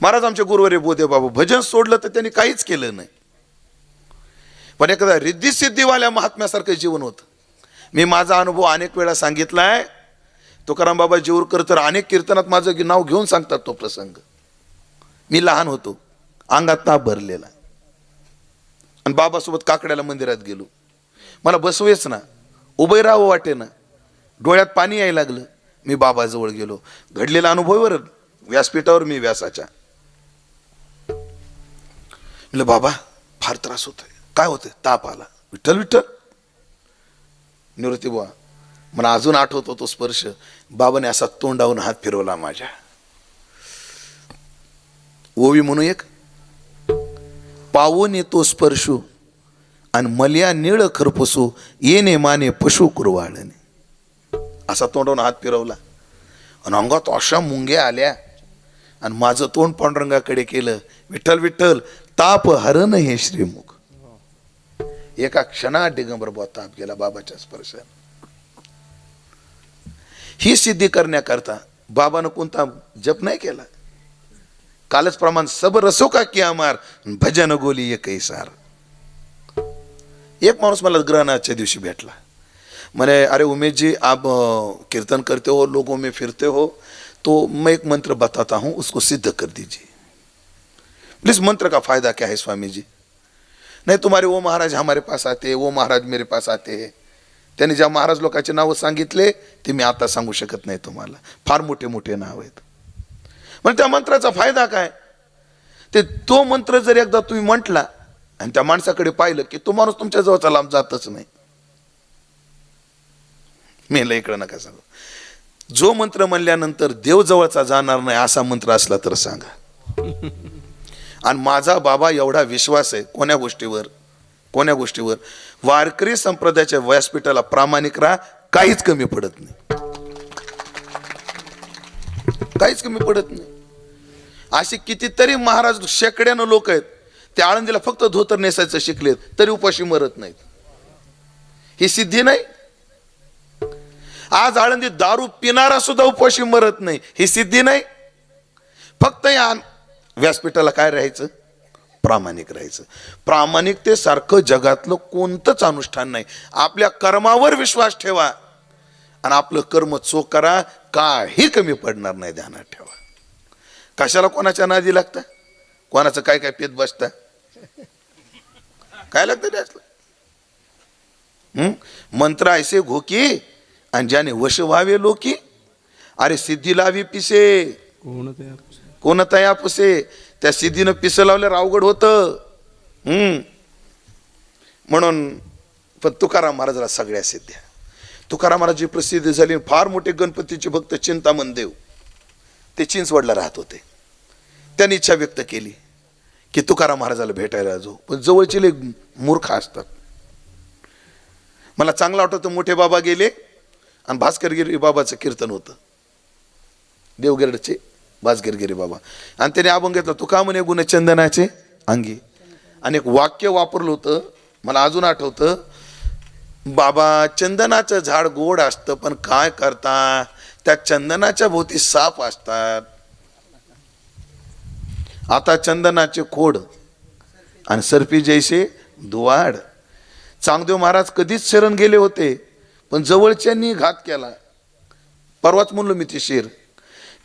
महाराज आमचे गुरुवारी बोधे बाबा भजन सोडलं तर त्यांनी काहीच केलं नाही, पण एखादा रिद्धी सिद्धीवाल्या महात्म्यासारखं जीवन होतं. मी माझा अनुभव अनेक वेळा सांगितलाय. तुकाराम बाबा जेऊरकर तर अनेक कीर्तनात माझं नाव घेऊन सांगतात तो प्रसंग. मी लहान होतो, अंगात ताप भरलेला, आणि बाबासोबत काकड्याला मंदिरात गेलो. मला बसवेच ना, उभे राहावं वाटे ना, डोळ्यात पाणी यायला लागलं. मी बाबाजवळ गेलो. घडलेला अनुभवावर व्यासपीठावर मी व्यासाच्या म्हणलं, बाबा फार त्रास होतोय. काय होतंय? ताप आला. विठ्ठल विठ्ठल. निवृत्ती बुवा मला अजून आठवतो तो स्पर्श. बाबाने असा तोंडावून हात फिरवला माझ्या. ओवी म्हणू एक, पावून येतो स्पर्शू आणि मल्या निळ खरपुसू येणे माने पशु कुरवाळणे. असा तोंडावून हात फिरवला आणि अंगात अशा मुंग्या आल्या आणि माझं तोंड पांडुरंगाकडे केलं. विठ्ठल विठ्ठल ताप हरण हे श्रीमुख. एका क्षणात दिगंबर बुवा ताप गेला बाबाच्या स्पर्शाने. ही सिद्धी करण्याकरता बाबानं कोणता जप नाही केला. कालच प्रमाण सब रसो का किया मार भजन गोली एकही सार. एक माणूस मला ग्रहणाच्या दिवशी भेटला. म्हणे, अरे उमेश जी आप कीर्तन करते हो, लोगों में फिरते हो, तो मैं एक मंत्र बताता हूं, उसको सिद्ध कर दीजिए प्लीज. मंत्र का फायदा क्या है स्वामी जी? नहीं, तुम्हारे वो महाराज हमारे पास आते हैं, वो महाराज मेरे पास आते हैं. त्यांनी ज्या महाराज लोकांचे नाव सांगितले ते मी आता सांगू शकत नाही तुम्हाला. फार मोठे मोठे नाव आहेत. पण त्या मंत्राचा फायदा काय? ते तो मंत्र जर एकदा तुम्ही म्हटला आणि त्या माणसाकडे पाहिलं की तो माणूस तुमच्या जवळचा लांब जातच नाही. मेला इकडं नका सांगू. जो मंत्र म्हणल्यानंतर देव जवळचा जाणार नाही असा मंत्र असला तर सांगा. आणि माझा बाबा एवढा विश्वास आहे कोण्या गोष्टीवर वारकरी संप्रदायाच्या व्यासपीठाला प्रामाणिक राहा, काहीच कमी पडत नाही, काहीच कमी पडत नाही. असे कितीतरी महाराज शेकड्यानं लोक आहेत, ते आळंदीला फक्त धोतर नेसायचं शिकलेत तरी उपाशी मरत नाहीत. ही सिद्धी नाही. आज आळंदीत दारू पिणारा सुद्धा उपाशी मरत नाही. ही सिद्धी नाही. फक्त या व्यासपीठाला काय राहायचं? प्रामाणिक राहायचं. प्रामाणिकतेसारखं जगातलं कोणतंच अनुष्ठान नाही. आपल्या कर्मावर विश्वास ठेवा आणि आपलं कर्म चोख करा, काही कमी पडणार नाही. ध्यानात ठेवा. कशाला कोणाच्या नादी लागता? कोणाचं काय काय पेत बसता? काय लागतं त्यातलं? मंत्र ऐसे घोकी आणि ज्याने वश व्हावे लोकी. अरे सिद्धी लावी पिसे कोण तया पुसे. त्या सिद्धीनं पिस लावल्यावर अवघड होतं. म्हणून पण तुकाराम महाराजाला सगळ्या सिद्ध्या. तुकाराम महाराज प्रसिद्ध झाली. फार मोठे गणपतीचे भक्त चिंतामण देव ते चिंचवडला राहत होते. त्यांनी इच्छा व्यक्त केली की तुकाराम महाराजाला भेटायला जाऊ, पण जवळचे लय मूर्ख असतात. मला चांगलं आठवतं, मोठे बाबा गेले आणि भास्करगिरी बाबाचं कीर्तन होतं, देवगिरडचे भास्करगिरी बाबा. आणि त्याने अभंग घेतला, तू का म्हणे गुणचंदनाचे अंगी. आणि एक वाक्य वापरलं होतं, मला अजून आठवतं, बाबा चंदनाचं झाड गोड असतं पण काय करता त्या चंदनाच्या भोवती साप असतात. आता चंदनाचे खोड आणि सर्पी जैसे दुवाड. चांगदेव महाराज कधीच शरण गेले होते पण जवळच्यांनी घात केला. परवाच म्हणलो मी ती शेर,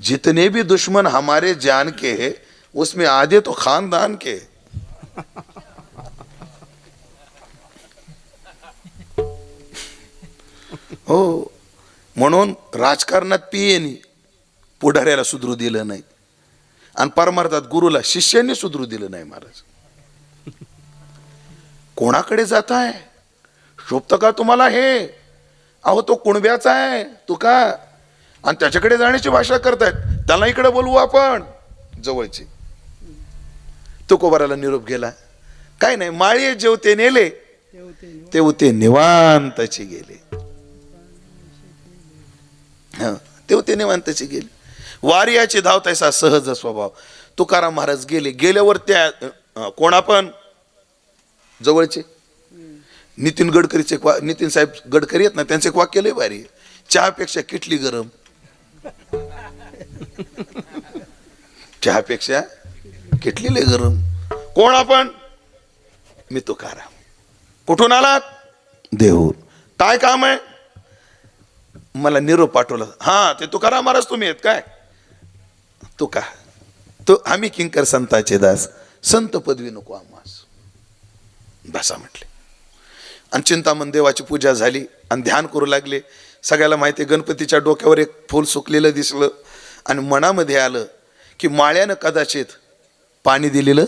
जितने भी दुश्मन हमारे जान के है उसमें आधे तो खानदान के. हो, म्हणून राजकारणात पियेनी पुढाऱ्याला सुधरू दिलं नाही आणि परमार्थात गुरुला शिष्यांनी सुधरू दिलं नाही. महाराज कोणाकडे जाताय? शोभतं का तुम्हाला हे? अहो तो कुणब्याचा आहे तुका आणि त्याच्याकडे जाण्याची भाषा करतायत. त्याला इकडे बोलवू आपण. जवळची तुकोबाराला निरोप गेला, काय नाही, माळी जेवते नेले तेवते निवांताची गेले. तेवते निवांताची गेले. वारियाची धाव तैसा सहज स्वभाव. तुकाराम महाराज गेले. गेल्यावर त्या कोण आपण जवळचे नितीन गडकरीचे, नितीन साहेब गडकरी आहेत ना, त्यांचे एक वाक्य लय भारी, चहापेक्षा किटली गरम. चहापेक्षा किटली लय गरम. कोण आपण? मी तुकाराम. कुठून आलात? देहून. काय काम आहे? मला निरोप पाठवला. हा, ते तुकाराम महाराज तुम्ही आहेत काय? तुका तो आम्ही किंकर संताचे दास, संत पदवी नको आम्हास. बसा म्हटले. आणि चिंतामण देवाची पूजा झाली आणि ध्यान करू लागले. सगळ्याला माहिती आहे गणपतीच्या डोक्यावर एक फूल सुकलेलं दिसलं आणि मनामध्ये आलं की माळ्यानं कदाचित पाणी दिलेलं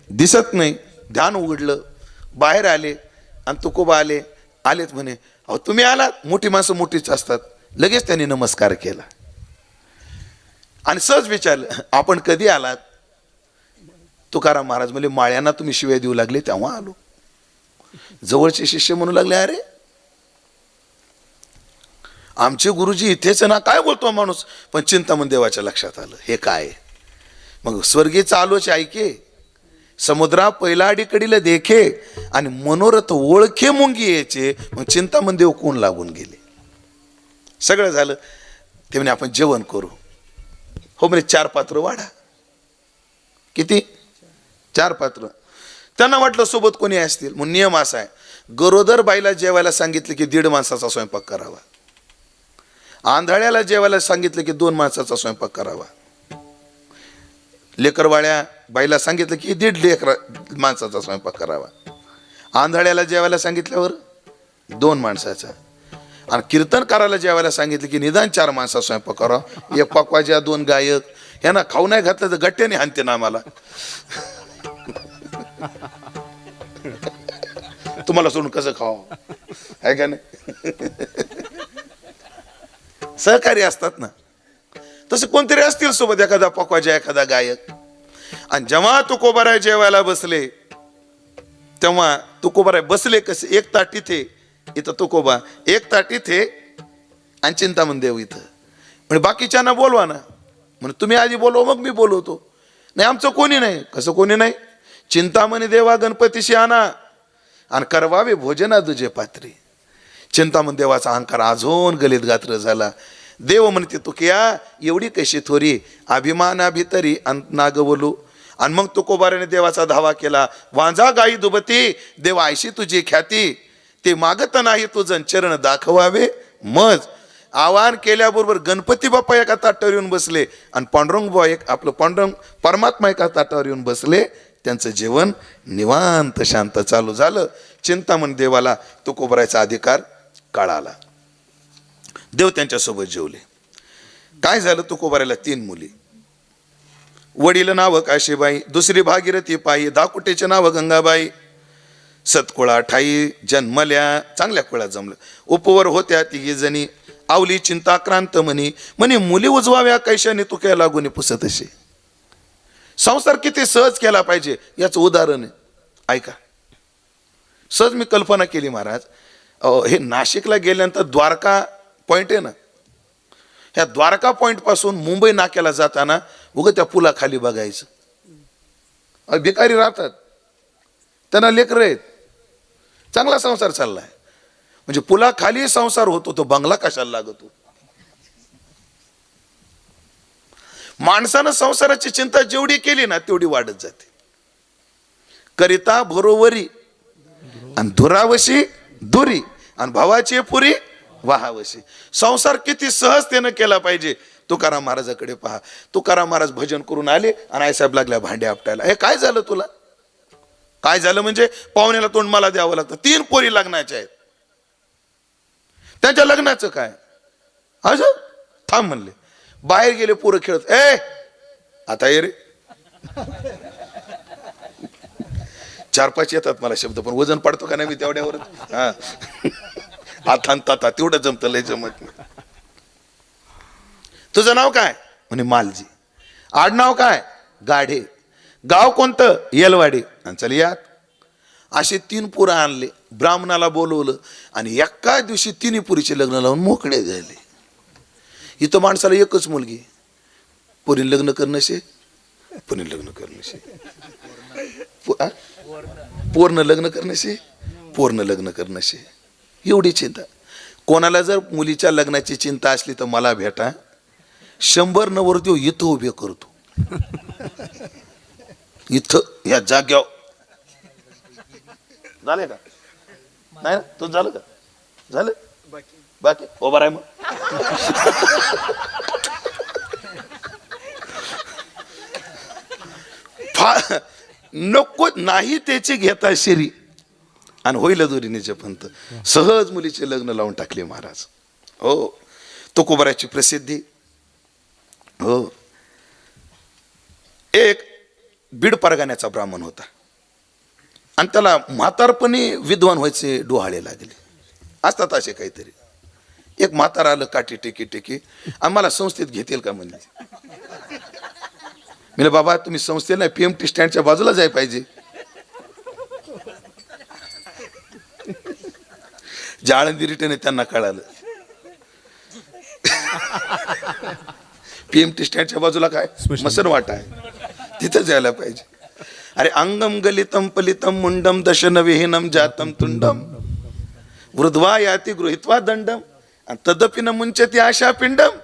दिसत नाही. ध्यान उघडलं, बाहेर आले आणि तुकोबा आलेत म्हणे, अहो तुम्ही आलात? मोठी माणसं मोठीच असतात. लगेच त्यांनी नमस्कार केला आणि सहज विचारलं, आपण कधी आलात? तुकाराम महाराज म्हणजे माळ्यांना तुम्ही शिव्या देऊ लागले तेव्हा आलो. जवळचे शिष्य म्हणू लागले, अरे आमचे गुरुजी इथेच ना, काय बोलतो माणूस. पण चिंतामण देवाच्या लक्षात आलं हे काय. मग स्वर्गीचा आलोच ऐके, समुद्रा पहिला अडीकडीला देखे आणि मनोरथ ओळखे मुंगी यायचे. मग चिंतामण देव कोण लागून गेले. सगळं झालं. ते म्हणे आपण जेवण करू. हो म्हणे 4 पात्र वाढा. किती? 4 पात्र. त्यांना वाटलं सोबत कोणी असतील. मग नियम असा आहे, गरोदर बाईला जेवायला सांगितलं की 1.5 माणसाचा स्वयंपाक करावा. आंधळ्याला जेवायला सांगितलं की 2 माणसाचा स्वयंपाक करावा. लेकरवाळ्या बाईला सांगितलं की 1.5 माणसाचा स्वयंपाक करावा. आंधळ्याला जेवायला सांगितल्यावर 2 माणसाचा. आणि कीर्तनकाराला जेवायला सांगितलं की निदान 4 माणसाचा स्वयंपाक करावा. 1 पकवाजा 2 गायक. ह्यांना खाऊ नाही घातलं तर गट्ट्याने हाणते ना आम्हाला. तुम्हाला सोडून कसं खावं आहे का नाही. सहकारी असतात ना, तसे कोणतरी असतील सोबत, एखादा पकवाजा एखादा गायक. आणि जेव्हा तुकोबाराय जेवायला बसले तेव्हा तुकोबाराय बसले कसे, एक ताट इथे, इथं तुकोबा, एक ताट इथे आणि चिंतामण देव इथं. म्हणजे बाकीच्यांना बोलवा ना. म्हणजे तुम्ही आधी बोलवा मग मी बोलवतो. नाही आमचं कोणी नाही. कसं कोणी नाही? चिंतामणी देवा गणपतीशी आणा आणि करवावे भोजना तुझे पात्री. चिंतामण देवाचा अहंकार अजून गलित गात्र झाला. देव म्हणते तुकिया एवढी कशी थोरी, अभिमाना भितरी नागवलू. आणि मग तुकोबाराने देवाचा धावा केला. वांजा गाई दुबती देव आयशी तुझी ख्याती, ते मागत नाही तुझं चरण दाखवावे मज. आवाहन केल्याबरोबर गणपती बाप्पा एका ताटावर येऊन बसले आणि पांडुरंग बुवा आपलं पांडुरंग परमात्मा एका ताटावर येऊन बसले. त्यांचं जेवण निवांत शांत चालू झालं. चिंतामण देवाला तुकोबारायचा अधिकार कळाला. देव त्यांच्यासोबत जेवले. काय झालं, तुकोबारायला 3 मुली. वडील नाव काशीबाई, दुसरी भागीरथी पायी, दाकुटेचे नाव गंगाबाई. सतकुळा ठाई जन्मल्या, चांगल्या कुळात जमलं. उपवर होत्या 3 जणी, आवली चिंताक्रांत म्हणी मुली उजवाव्या कैशाने तुक्या लागून पुसत असे. संसार किती सहज केला पाहिजे याचं उदाहरण आहे, ऐका. सहज मी कल्पना केली महाराज. हे नाशिकला गेल्यानंतर द्वारका पॉइंट आहे ना, ह्या द्वारका पॉइंट पासून मुंबई नाक्याला जाताना उगं त्या पुलाखाली बघायचं. भिकारी राहतात, त्यांना लेकरं आहेत, चांगला संसार चाललाय. म्हणजे पुलाखाली संसार होतो, तो बंगला कशाला लागतो. माणसानं संसाराची चिंता जेवढी केली ना तेवढी वाढत जाते. करिता भरोवरी आणि धुरावशी धुरी आणि भावाची पुरी वाहावशी. संसार किती सहजतेनं केला पाहिजे. तुकाराम महाराजाकडे पहा. तुकाराम महाराज भजन करून आले आणि आईसाहेब लागल्या भांडे आपटायला. हे काय झालं तुला? काय झालं म्हणजे पाहुण्याला तोंड मला द्यावं लागतं. 3 पोरी लग्नाच्या आहेत. त्यांच्या लग्नाचं काय? असं थांब म्हणले. बाहेर गेले, पोरं खेळत. आता ये रे. 4-5 येतात मला शब्द, पण वजन पडतो का नाही मी तेवढ्यावर. हा आता ताता तेवढं जमतं, लय जमत नाही. तुझं नाव काय? म्हणे मालजी. आडनाव काय? गाढे. गाव कोणतं? येलवाडी. आणि चल यात. असे 3 पोरं आणले, ब्राह्मणाला बोलवलं आणि एका दिवशी 3 पुरीचे लग्न लावून मोकळे झाले. इथं माणसाला एकच मुलगी, पोरीन लग्न करणं पोरीन लग्न करणं पूर्ण लग्न करणं पूर्ण लग्न करणं एवढी चिंता. कोणाला जर मुलीच्या लग्नाची चिंता असली तर मला भेटा. 100 नवरदेव इथं उभे करतो. इथं या जाग्यावर झाले का नाही ना तू झालं का झालं बाकी उभा राय मग नको नाही त्याची घेता शिरी आणि होईल दोरीनीचे पंत सहज मुलीचे लग्न लावून टाकले महाराज. हो तुकोबाराची प्रसिद्धी. हो एक बीड परगाण्याचा ब्राह्मण होता आणि त्याला म्हातारपणी विद्वान व्हायचे डोहाळे लागले असतात असे काहीतरी. एक म्हातार आलं काठी टेकी टेकी आम्हाला संस्थेत घेतील का म्हणले. मी बाबा तुम्ही संस्थेला PMT स्टँडच्या बाजूला जाय पाहिजे. जाळंदी रिटर्न त्यांना कळालं PMT स्टँडच्या बाजूला काय मसन वाटा आहे तिथं जायला पाहिजे. अरे अंगम गलितम पलितम मुंडम दशन विहीनम जातम तुंडम वृद्वा याती गृहीत्वा दंडम तदपि न मुंचती आशा पिंडम